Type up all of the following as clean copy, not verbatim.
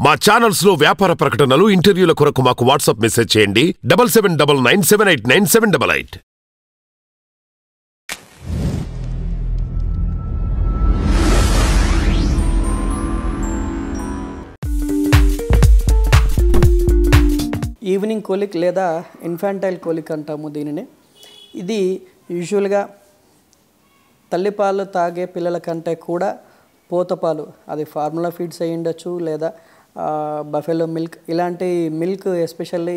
మా ఛానల్స్ లో వ్యాపార ప్రకటనలు, ఇంటర్వ్యూల కొరకు మాకు వాట్సాప్ మెసేజ్ చేయండి 7799978978. ఈవినింగ్ కోలిక్ లేదా ఇన్ఫాంటైల్ కోలిక్ అంటాము దీనిని. ఇది యూజువల్గా తల్లిపాలు తాగే పిల్లల కంటే కూడా పోతపాలు, అది ఫార్ములా ఫీడ్స్ అయి ఉండొచ్చు లేదా బఫెలో మిల్క్, ఇలాంటి మిల్క్ ఎస్పెషల్లీ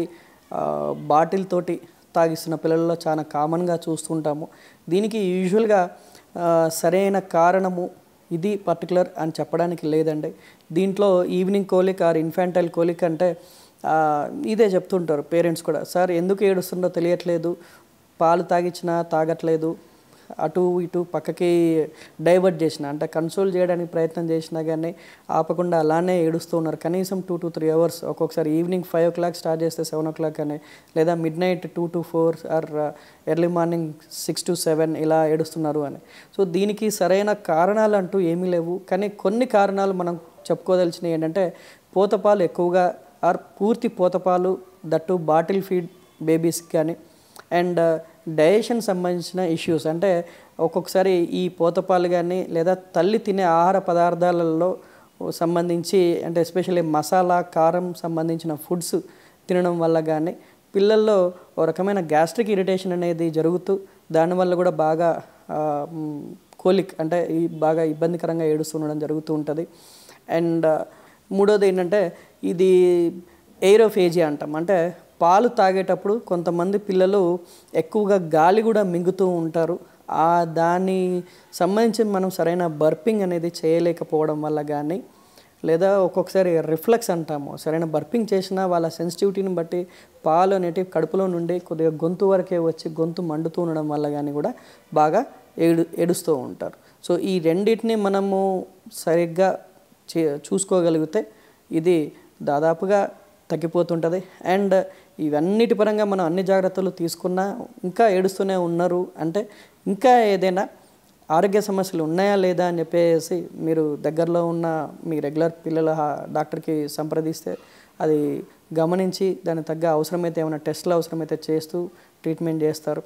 బాటిల్ తోటి తాగిస్తున్న పిల్లల్లో చాలా కామన్గా చూస్తుంటాము. దీనికి యూజువల్గా సరైన కారణము ఇది పర్టికులర్ అని చెప్పడానికి లేదండి. దీంట్లో evening colic or infantile colic అంటే ఇదే చెప్తుంటారు పేరెంట్స్ కూడా, సార్ ఎందుకు ఏడుస్తుందో తెలియట్లేదు, పాలు తాగిచ్చినా తాగట్లేదు, అటు ఇటు పక్కకి డైవర్ట్ చేసిన అంటే కన్సోల్ చేయడానికి ప్రయత్నం చేసినా కానీ ఆపకుండా అలానే ఏడుస్తూ ఉన్నారు. కనీసం 2 to 3 hours, ఒక్కొక్కసారి ఈవినింగ్ 5 o'clock స్టార్ట్ చేస్తే 7 o'clock అని, లేదా midnight 2 to 4 or early morning 6 to 7 ఇలా ఏడుస్తున్నారు అని. సో దీనికి సరైన కారణాలు అంటూ ఏమీ లేవు. కానీ కొన్ని కారణాలు మనం చెప్పుకోదలిచినవి ఏంటంటే, పోతపాలు ఎక్కువగా ఆర్ పూర్తి పోతపాలు, దట్టు బాటిల్ ఫీడ్ బేబీస్కి కానీ, అండ్ డైజెషన్ సంబంధించిన ఇష్యూస్ అంటే ఒక్కొక్కసారి ఈ పోతపాలు కానీ లేదా తల్లి తినే ఆహార పదార్థాలలో సంబంధించి అంటే ఎస్పెషల్లీ మసాలా, కారం సంబంధించిన ఫుడ్స్ తినడం వల్ల కానీ పిల్లల్లో ఒక రకమైన గ్యాస్ట్రిక్ ఇరిటేషన్ అనేది జరుగుతూ దానివల్ల కూడా బాగా కోలిక్ అంటే బాగా ఇబ్బందికరంగా ఏడుస్తుండడం జరుగుతూ ఉంటుంది. అండ్ మూడోది ఏంటంటే, ఇది ఎయిరోఫేజియా అంటాం. అంటే పాలు తాగేటప్పుడు కొంతమంది పిల్లలు ఎక్కువగా గాలి కూడా మింగుతూ ఉంటారు. దాని సంబంధించి మనం సరైన బర్పింగ్ అనేది చేయలేకపోవడం వల్ల కానీ, లేదా ఒక్కొక్కసారి రిఫ్లెక్స్ అంటాము, సరైన బర్పింగ్ చేసినా వాళ్ళ సెన్సిటివిటీని బట్టి పాలు అనేటివి కడుపులో నుండి కొద్దిగా గొంతు వరకే వచ్చి గొంతు మండుతూ ఉండడం వల్ల కానీ కూడా బాగా ఏడుస్తూ ఉంటారు. సో ఈ రెండింటిని మనము సరిగ్గా చూసుకోగలిగితే ఇది దాదాపుగా తగ్గిపోతుంటుంది. అండ్ ఇవన్నిటి పరంగా మనం అన్ని జాగ్రత్తలు తీసుకున్నా ఇంకా ఏడుస్తూనే ఉన్నారు అంటే ఇంకా ఏదైనా ఆరోగ్య సమస్యలు ఉన్నాయా లేదా అని చెప్పేసి మీరు దగ్గరలో ఉన్న మీ రెగ్యులర్ పిల్లల డాక్టర్కి సంప్రదిస్తే అది గమనించి దానికి తగ్గ అవసరమైతే ఏమైనా టెస్టులు అవసరమైతే చేస్తూ ట్రీట్మెంట్ చేస్తారు.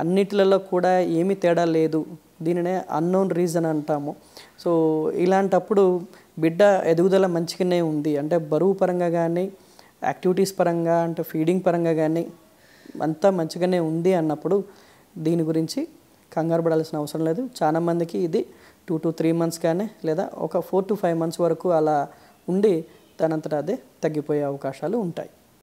అన్నిటిలలో కూడా ఏమీ తేడా లేదు, దీనినే అన్నోన్ రీజన్ అంటాము. సో ఇలాంటప్పుడు బిడ్డ ఎదుగుదల మంచిగానే ఉంది అంటే బరువు పరంగా కానీ, యాక్టివిటీస్ పరంగా అంటే ఫీడింగ్ పరంగా కానీ అంతా మంచిగానే ఉంది అన్నప్పుడు దీని గురించి కంగారు పడాల్సిన అవసరం లేదు. చాలామందికి ఇది 2 to 3 months కానీ లేదా ఒక 4 to 5 months వరకు అలా ఉండి దానంతటా అదే తగ్గిపోయే అవకాశాలు ఉంటాయి.